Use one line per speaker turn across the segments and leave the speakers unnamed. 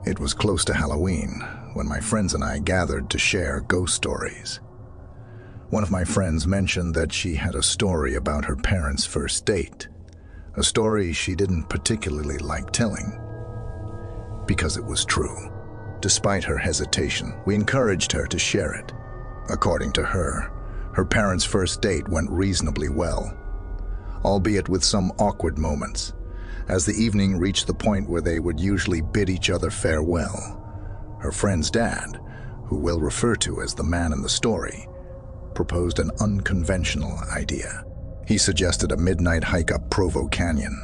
It was close to Halloween when my friends and I gathered to share ghost stories. One of my friends mentioned that she had a story about her parents' first date, a story she didn't particularly like telling, because it was true. Despite her hesitation, we encouraged her to share it. According to her, her parents' first date went reasonably well, albeit with some awkward moments. As the evening reached the point where they would usually bid each other farewell, her friend's dad, who we'll refer to as the man in the story, proposed an unconventional idea. He suggested a midnight hike up Provo Canyon.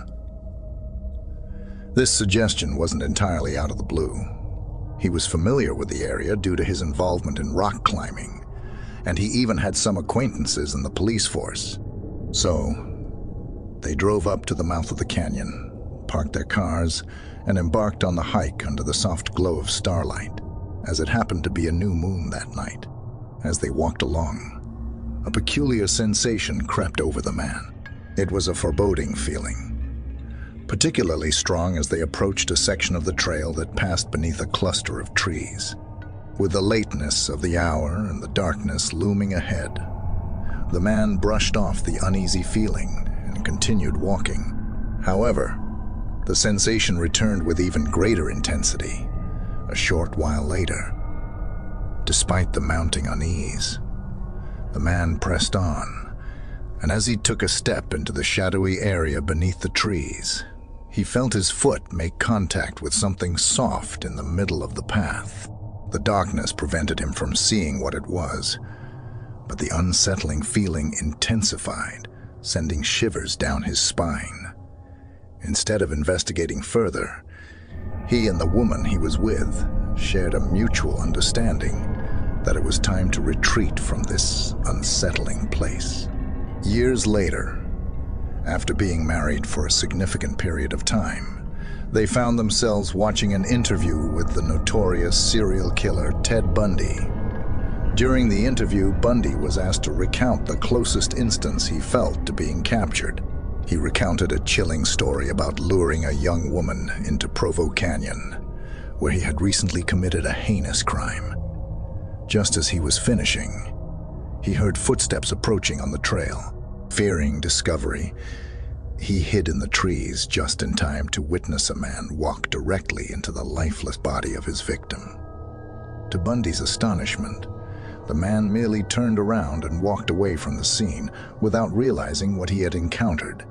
This suggestion wasn't entirely out of the blue. He was familiar with the area due to his involvement in rock climbing, and he even had some acquaintances in the police force. So, they drove up to the mouth of the canyon, parked their cars, and embarked on the hike under the soft glow of starlight, as it happened to be a new moon that night. As they walked along, a peculiar sensation crept over the man. It was a foreboding feeling, particularly strong as they approached a section of the trail that passed beneath a cluster of trees. With the lateness of the hour and the darkness looming ahead, the man brushed off the uneasy feeling and continued walking. However, the sensation returned with even greater intensity a short while later. Despite the mounting unease, the man pressed on, and as he took a step into the shadowy area beneath the trees, he felt his foot make contact with something soft in the middle of the path. The darkness prevented him from seeing what it was, but the unsettling feeling intensified, sending shivers down his spine. Instead of investigating further, he and the woman he was with shared a mutual understanding that it was time to retreat from this unsettling place. Years later, after being married for a significant period of time, they found themselves watching an interview with the notorious serial killer Ted Bundy. During the interview, Bundy was asked to recount the closest instance he felt to being captured. He recounted a chilling story about luring a young woman into Provo Canyon, where he had recently committed a heinous crime. Just as he was finishing, he heard footsteps approaching on the trail. Fearing discovery, he hid in the trees just in time to witness a man walk directly into the lifeless body of his victim. To Bundy's astonishment, the man merely turned around and walked away from the scene without realizing what he had encountered.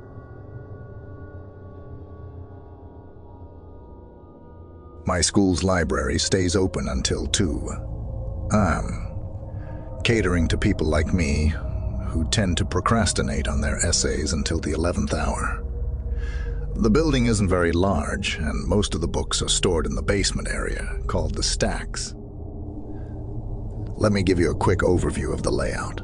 My school's library stays open until 2. Catering to people like me who tend to procrastinate on their essays until the 11th hour. The building isn't very large, and most of the books are stored in the basement area, called the stacks. Let me give you a quick overview of the layout.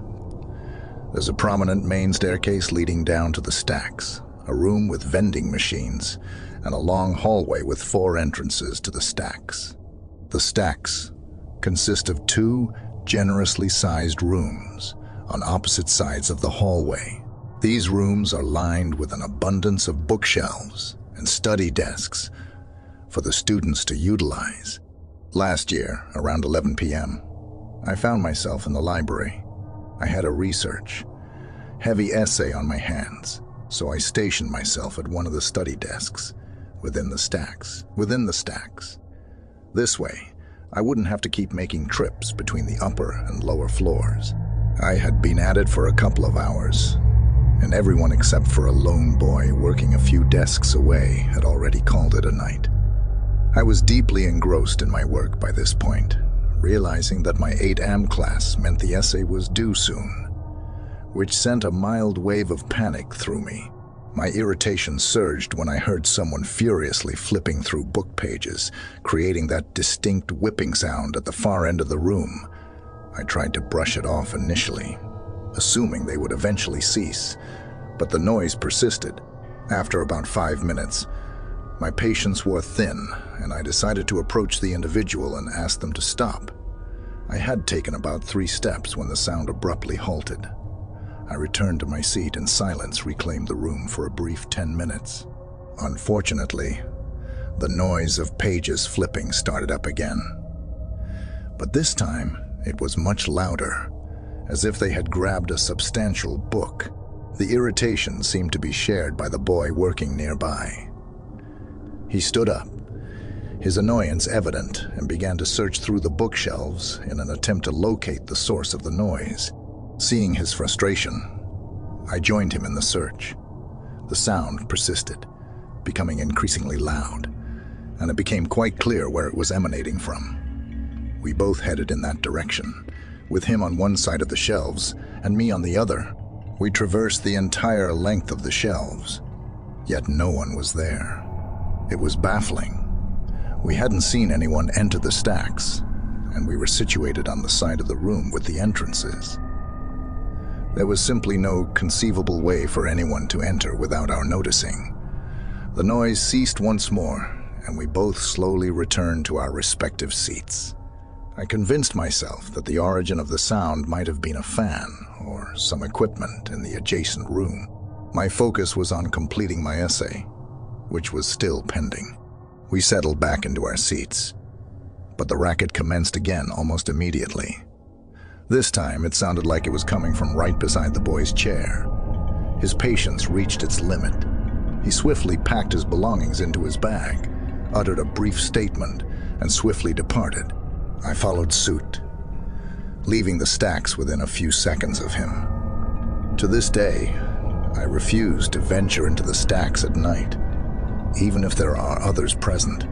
There's a prominent main staircase leading down to the stacks, a room with vending machines, and a long hallway with 4 entrances to the stacks. The stacks consist of 2 generously sized rooms on opposite sides of the hallway. These rooms are lined with an abundance of bookshelves and study desks for the students to utilize. Last year, around 11 p.m., I found myself in the library. I had a heavy essay on my hands, so I stationed myself at one of the study desks within the stacks. This way, I wouldn't have to keep making trips between the upper and lower floors. I had been at it for a couple of hours, and everyone except for a lone boy working a few desks away had already called it a night. I was deeply engrossed in my work by this point, realizing that my 8am class meant the essay was due soon, which sent a mild wave of panic through me. My irritation surged when I heard someone furiously flipping through book pages, creating that distinct whipping sound at the far end of the room. I tried to brush it off initially, assuming they would eventually cease, but the noise persisted. After about 5 minutes, my patience wore thin, and I decided to approach the individual and ask them to stop. I had taken about 3 steps when the sound abruptly halted. I returned to my seat and silence reclaimed the room for a brief 10 minutes. Unfortunately, The noise of pages flipping started up again. But this time, it was much louder, as if they had grabbed a substantial book. The irritation seemed to be shared by the boy working nearby. He stood up, his annoyance evident, and began to search through the bookshelves in an attempt to locate the source of the noise. Seeing his frustration, I joined him in the search. The sound persisted, becoming increasingly loud, and it became quite clear where it was emanating from. We both headed in that direction, with him on one side of the shelves and me on the other. We traversed the entire length of the shelves, yet no one was there. It was baffling. We hadn't seen anyone enter the stacks, and we were situated on the side of the room with the entrances. There was simply no conceivable way for anyone to enter without our noticing. The noise ceased once more, and we both slowly returned to our respective seats. I convinced myself that the origin of the sound might have been a fan or some equipment in the adjacent room. My focus was on completing my essay, which was still pending. We settled back into our seats, but the racket commenced again almost immediately. This time, it sounded like it was coming from right beside the boy's chair. His patience reached its limit. He swiftly packed his belongings into his bag, uttered a brief statement, and swiftly departed. I followed suit, leaving the stacks within a few seconds of him. To this day, I refuse to venture into the stacks at night, even if there are others present.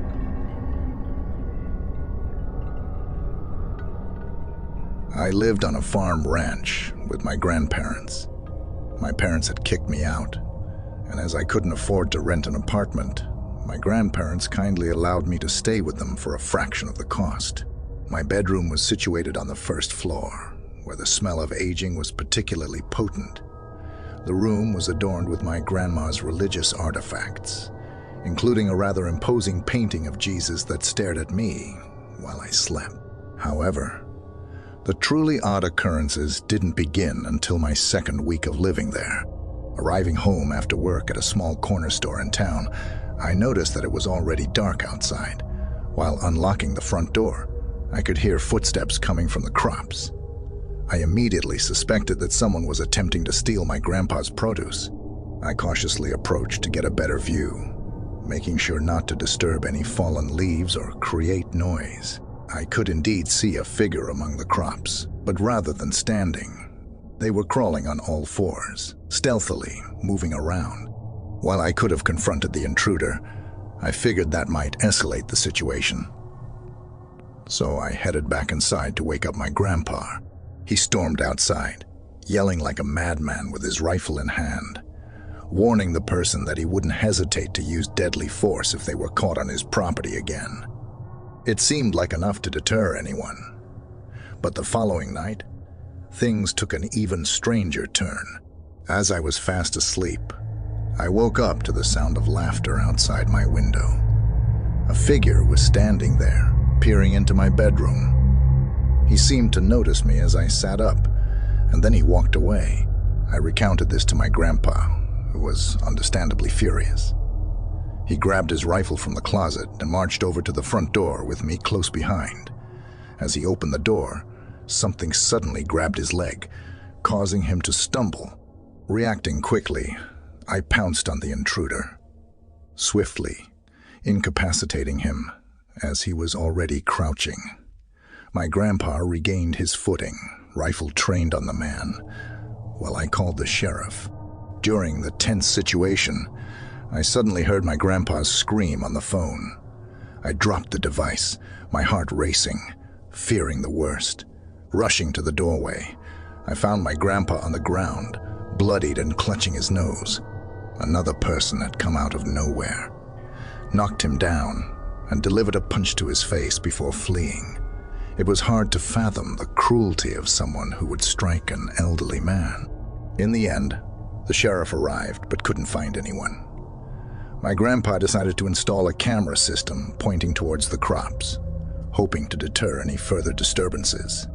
I lived on a farm ranch with my grandparents. My parents had kicked me out, and as I couldn't afford to rent an apartment, my grandparents kindly allowed me to stay with them for a fraction of the cost. My bedroom was situated on the first floor, where the smell of aging was particularly potent. The room was adorned with my grandma's religious artifacts, including a rather imposing painting of Jesus that stared at me while I slept. However, the truly odd occurrences didn't begin until my second week of living there. Arriving home after work at a small corner store in town, I noticed that it was already dark outside. While unlocking the front door, I could hear footsteps coming from the crops. I immediately suspected that someone was attempting to steal my grandpa's produce. I cautiously approached to get a better view, making sure not to disturb any fallen leaves or create noise. I could indeed see a figure among the crops, but rather than standing, they were crawling on all fours, stealthily moving around. While I could have confronted the intruder, I figured that might escalate the situation. So I headed back inside to wake up my grandpa. He stormed outside, yelling like a madman with his rifle in hand, warning the person that he wouldn't hesitate to use deadly force if they were caught on his property again. It seemed like enough to deter anyone. But the following night, things took an even stranger turn. As I was fast asleep, I woke up to the sound of laughter outside my window. A figure was standing there, peering into my bedroom. He seemed to notice me as I sat up, and then he walked away. I recounted this to my grandpa, who was understandably furious. He grabbed his rifle from the closet and marched over to the front door with me close behind. As he opened the door, something suddenly grabbed his leg, causing him to stumble. Reacting quickly, I pounced on the intruder, swiftly incapacitating him as he was already crouching. My grandpa regained his footing, rifle trained on the man, while I called the sheriff. During the tense situation, I suddenly heard my grandpa's scream on the phone. I dropped the device, my heart racing, fearing the worst. Rushing to the doorway, I found my grandpa on the ground, bloodied and clutching his nose. Another person had come out of nowhere, knocked him down, and delivered a punch to his face before fleeing. It was hard to fathom the cruelty of someone who would strike an elderly man. In the end, the sheriff arrived but couldn't find anyone. My grandpa decided to install a camera system pointing towards the crops, hoping to deter any further disturbances.